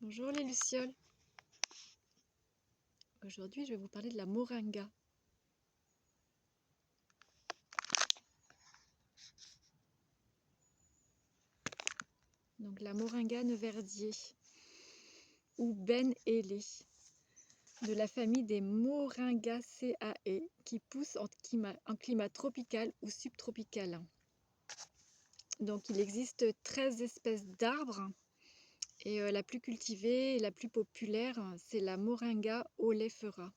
Bonjour les lucioles. Aujourd'hui, je vais vous parler de la moringa. Donc la moringa neverdier ou Ben-Élé de la famille des Moringaceae qui pousse en climat tropical ou subtropical. Donc il existe 13 espèces d'arbres et la plus cultivée et la plus populaire, c'est la Moringa oleifera.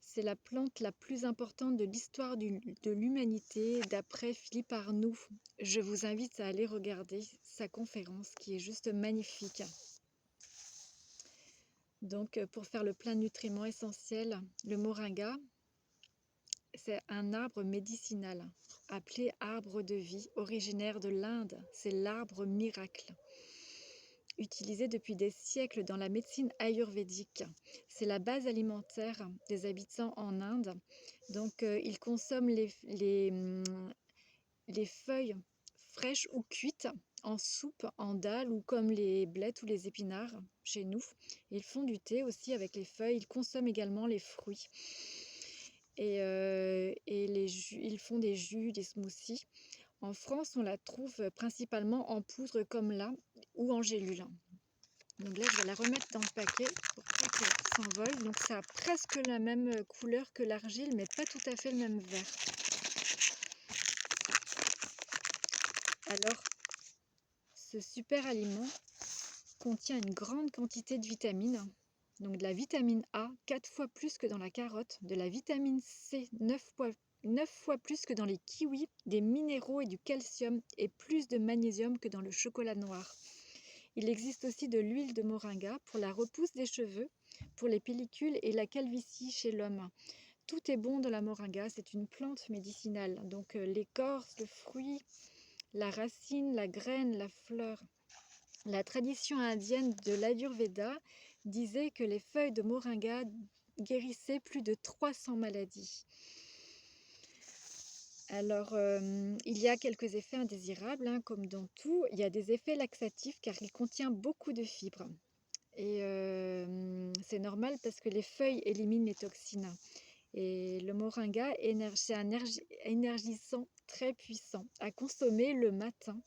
C'est la plante la plus importante de l'histoire de l'humanité, d'après Philippe Arnoux. Je vous invite à aller regarder sa conférence qui est juste magnifique. Donc, pour faire le plein de nutriments essentiels, le moringa, c'est un arbre médicinal, appelé arbre de vie, originaire de l'Inde. C'est l'arbre miracle, utilisé depuis des siècles dans la médecine ayurvédique. C'est la base alimentaire des habitants en Inde. Donc, ils consomment les feuilles fraîches ou cuites en soupe, en dalle ou comme les blettes ou les épinards chez nous. Ils font du thé aussi avec les feuilles. Ils consomment également les fruits. Et ils font des jus, des smoothies. En France, on la trouve principalement en poudre comme là ou en gélule. Donc là, je vais la remettre dans le paquet pour pas qu'elle s'envole. Donc ça a presque la même couleur que l'argile, mais pas tout à fait le même vert. Alors, ce super aliment contient une grande quantité de vitamines. Donc de la vitamine A, 4 fois plus que dans la carotte, de la vitamine C, 9 fois plus que dans les kiwis, des minéraux et du calcium et plus de magnésium que dans le chocolat noir. Il existe aussi de l'huile de moringa pour la repousse des cheveux, pour les pellicules et la calvitie chez l'homme. Tout est bon dans la moringa, c'est une plante médicinale. Donc l'écorce, le fruit, la racine, la graine, la fleur. La tradition indienne de l'Ayurveda disait que les feuilles de moringa guérissaient plus de 300 maladies. Alors, il y a quelques effets indésirables, comme dans tout. Il y a des effets laxatifs car il contient beaucoup de fibres. Et c'est normal parce que les feuilles éliminent les toxines. Et le moringa, c'est un énergisant très puissant à consommer le matin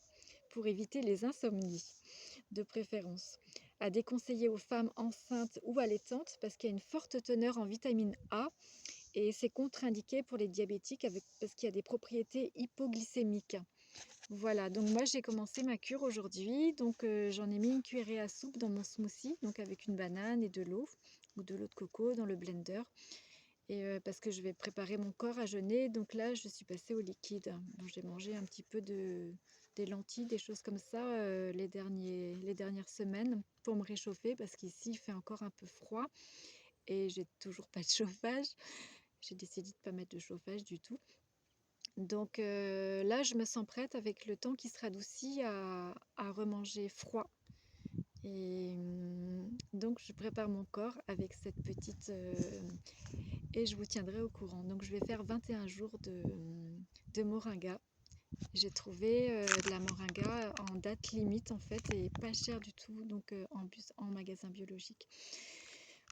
pour éviter les insomnies, de préférence. À déconseiller aux femmes enceintes ou allaitantes parce qu'il y a une forte teneur en vitamine A et c'est contre-indiqué pour les diabétiques parce qu'il y a des propriétés hypoglycémiques. Voilà, donc moi j'ai commencé ma cure aujourd'hui, donc j'en ai mis une cuillerée à soupe dans mon smoothie, donc avec une banane et de l'eau, ou de l'eau de coco dans le blender, et parce que je vais préparer mon corps à jeûner, donc là je suis passée au liquide. Donc, j'ai mangé un petit peu des lentilles, des choses comme ça les dernières semaines pour me réchauffer, parce qu'ici il fait encore un peu froid, et j'ai toujours pas de chauffage. J'ai décidé de ne pas mettre de chauffage du tout. Donc là, je me sens prête avec le temps qui se radoucit à remanger froid. Et donc, je prépare mon corps avec cette petite... et je vous tiendrai au courant. Donc, je vais faire 21 jours de moringa. J'ai trouvé de la moringa en date limite, en fait, et pas cher du tout, donc en magasin biologique.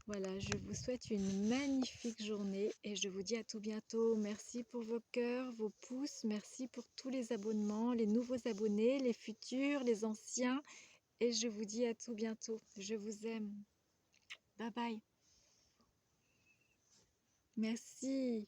Voilà, je vous souhaite une magnifique journée et je vous dis à tout bientôt. Merci pour vos cœurs, vos pouces, merci pour tous les abonnements, les nouveaux abonnés, les futurs, les anciens. Et je vous dis à tout bientôt. Je vous aime. Bye bye. Merci.